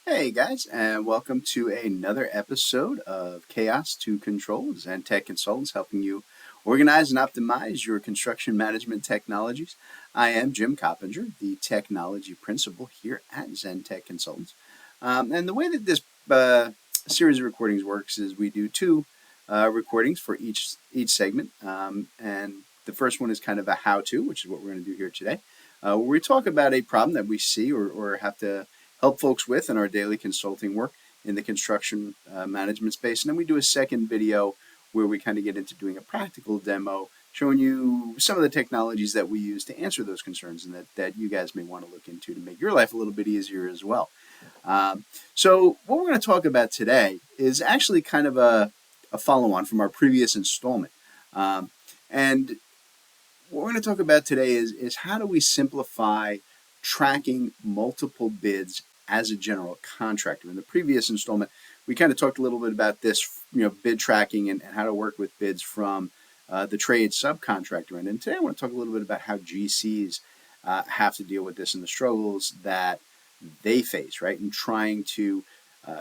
Hey guys, and welcome to another episode of Chaos to Control. ZenTek Consultants helping you organize and optimize your construction management technologies. I am Jim Coppinger, the technology principal here at ZenTek Consultants. And the way that this series of recordings works is we do two recordings for each segment. And the first one is kind of a how-to, which is what we're going to do here today, where we talk about a problem that we see or have to help folks with in our daily consulting work in the construction management space. And then we do a second video where we kind of get into doing a practical demo, showing you some of the technologies that we use to answer those concerns and that you guys may want to look into to make your life a little bit easier as well. So what we're going to talk about today is actually kind of a follow-on from our previous installment. And what we're going to talk about today is how do we simplify tracking multiple bids as a general contractor. In the previous installment, we kind of talked a little bit about this, bid tracking and how to work with bids from the trade subcontractor end. And today I want to talk a little bit about how GCs have to deal with this and the struggles that they face, right, in trying to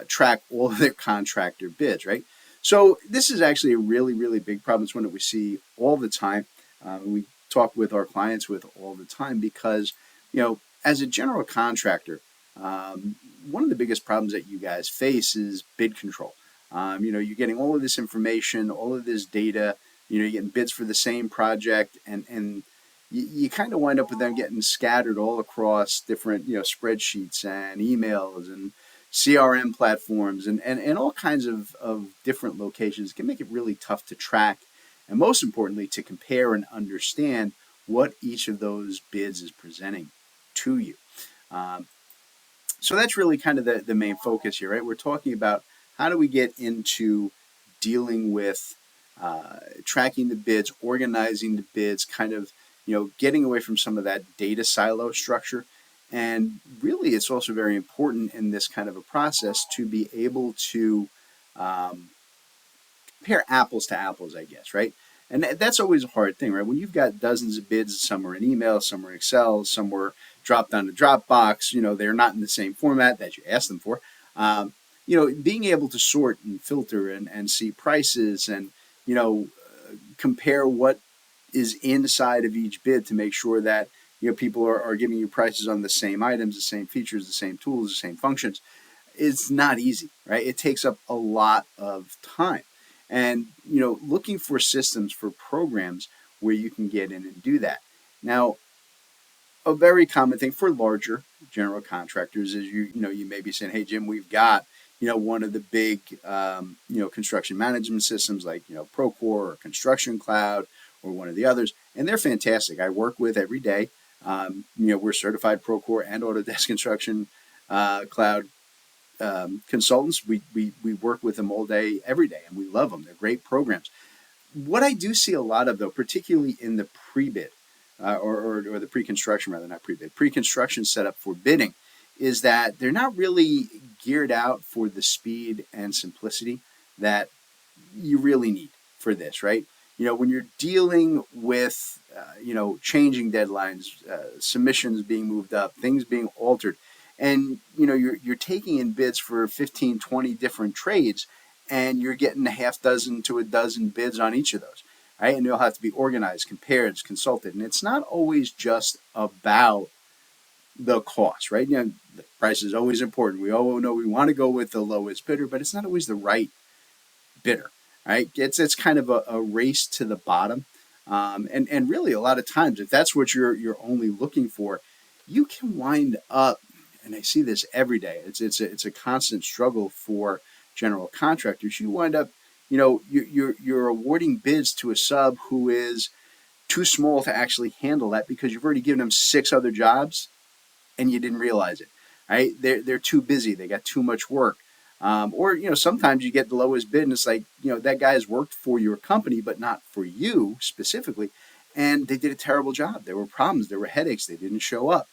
track all of their contractor bids, right? So this is actually a really, really big problem. It's one that we see all the time. We talk with our clients with all the time because, as a general contractor, one of the biggest problems that you guys face is bid control. You're getting all of this information, all of this data, you're getting bids for the same project, and you kind of wind up with them getting scattered all across different, spreadsheets and emails and CRM platforms and all kinds of different locations. It can make it really tough to track and, most importantly, to compare and understand what each of those bids is presenting to you. So that's really kind of the main focus here, right? We're talking about how do we get into dealing with tracking the bids, organizing the bids, kind of, getting away from some of that data silo structure. And really, it's also very important in this kind of a process to be able to compare apples to apples, I guess, right? And that's always a hard thing, right? When you've got dozens of bids, some are in email, some are in Excel, some were dropped onto Dropbox, they're not in the same format that you asked them for. Being able to sort and filter and see prices and, compare what is inside of each bid to make sure that, people are giving you prices on the same items, the same features, the same tools, the same functions. It's not easy, right? It takes up a lot of time. And, looking for systems, for programs where you can get in and do that. Now, a very common thing for larger general contractors is you may be saying, hey, Jim, we've got, one of the big, construction management systems like, Procore or Construction Cloud or one of the others. And they're fantastic. I work with every day. We're certified Procore and Autodesk Construction Cloud consultants. We work with them all day, every day, and we love them. They're great programs. What I do see a lot of, though, particularly in the pre-bid or the pre-construction, rather, not pre-bid, pre-construction setup for bidding, is that they're not really geared out for the speed and simplicity that you really need for this, right? When you're dealing with, changing deadlines, submissions being moved up, things being altered, and you're taking in bids for 15, 20 different trades, and you're getting a half dozen to a dozen bids on each of those, right? And they'll have to be organized, compared, consulted, and it's not always just about the cost, right? The price is always important. We all know we want to go with the lowest bidder, but it's not always the right bidder, right? It's kind of a race to the bottom, and really a lot of times, if that's what you're only looking for, you can wind up. And I see this every day. It's a constant struggle for general contractors. You wind up, you're awarding bids to a sub who is too small to actually handle that because you've already given them 6 other jobs, and you didn't realize it. Right? They're too busy. They got too much work. Or sometimes you get the lowest bid, and it's like that guy has worked for your company, but not for you specifically, and they did a terrible job. There were problems. There were headaches. They didn't show up.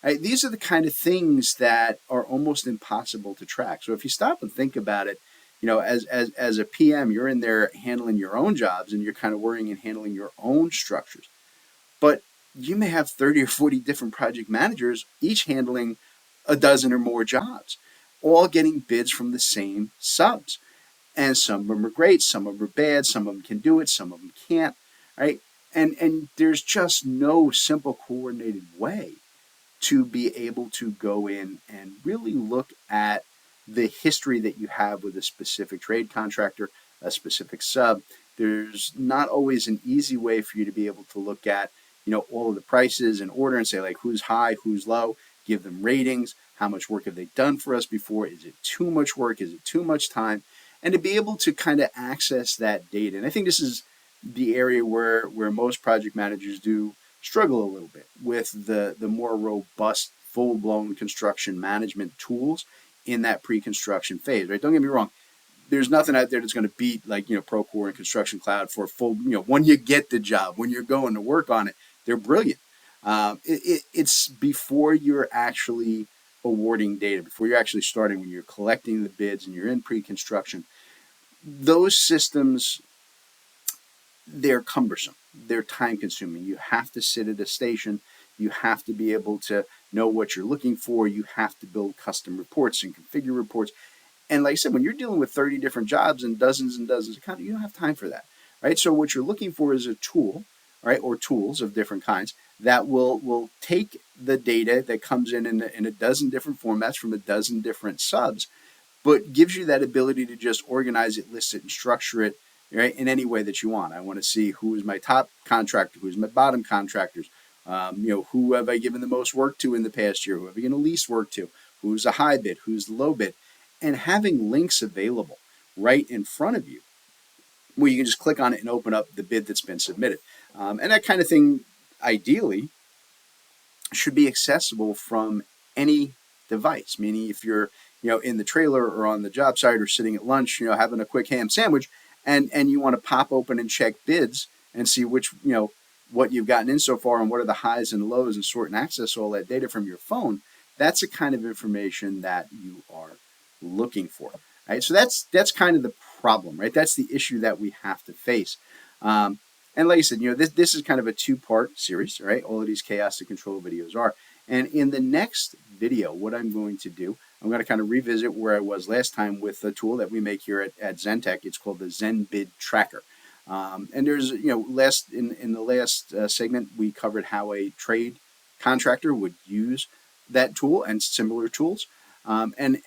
Right, these are the kind of things that are almost impossible to track. So if you stop and think about it, as a PM, you're in there handling your own jobs and you're kind of worrying and handling your own structures. But you may have 30 or 40 different project managers, each handling a dozen or more jobs. all getting bids from the same subs. And some of them are great, some of them are bad, some of them can do it, some of them can't, right? And there's just no simple coordinated way to be able to go in and really look at the history that you have with a specific trade contractor, a specific sub. There's not always an easy way for you to be able to look at, all of the prices in order and say, like, who's high, who's low, give them ratings, how much work have they done for us before, is it too much work, is it too much time, and to be able to kind of access that data. And I think this is the area where most project managers do struggle a little bit with the more robust, full-blown construction management tools in that pre-construction phase, right? Don't get me wrong. There's nothing out there that's going to beat, like, Procore and Construction Cloud for full, when you get the job, when you're going to work on it, they're brilliant. It's before you're actually awarding data, before you're actually starting, when you're collecting the bids and you're in pre-construction, those systems, they're cumbersome. They're time consuming. You have to sit at a station. You have to be able to know what you're looking for. You have to build custom reports and configure reports. And like I said, when you're dealing with 30 different jobs and dozens of contracts, you don't have time for that, right? So what you're looking for is a tool, right, or tools of different kinds that will take the data that comes in a dozen different formats from a dozen different subs, but gives you that ability to just organize it, list it, and structure it, right, in any way that you want. I want to see who is my top contractor, who's my bottom contractors, who have I given the most work to in the past year, who have I given the least work to, who's a high bid, who's the low bid, and having links available right in front of you where you can just click on it and open up the bid that's been submitted. And that kind of thing, ideally, should be accessible from any device, meaning if you're in the trailer or on the job site or sitting at lunch, having a quick ham sandwich, and you want to pop open and check bids and see which, what you've gotten in so far and what are the highs and lows and sort and access all that data from your phone, that's the kind of information that you are looking for, right? So that's kind of the problem, right? That's the issue that we have to face. And like I said, this is kind of a two-part series, right? All of these chaos to control videos are. And in the next video, what I'm going to do, I'm going to kind of revisit where I was last time with the tool that we make here at ZenTek. It's called the Zen Bid Tracker. And there's, in the last segment, we covered how a trade contractor would use that tool and similar tools. And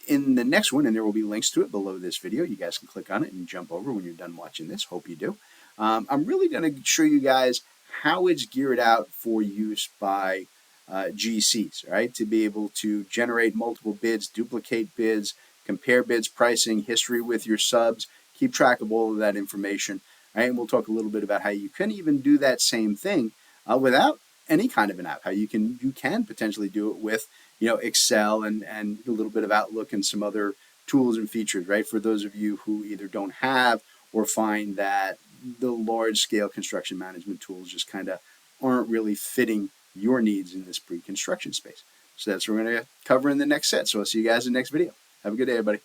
in the next one, and there will be links to it below this video, you guys can click on it and jump over when you're done watching this. Hope you do. I'm really going to show you guys how it's geared out for use by GCs, right? To be able to generate multiple bids, duplicate bids, compare bids, pricing, history with your subs, keep track of all of that information, right? And we'll talk a little bit about how you can even do that same thing without any kind of an app, how you can potentially do it with, Excel and a little bit of Outlook and some other tools and features, right? For those of you who either don't have or find that the large scale construction management tools just kind of aren't really fitting your needs in this pre-construction space. So that's what we're going to cover in the next set. So I'll see you guys in the next video. Have a good day, everybody.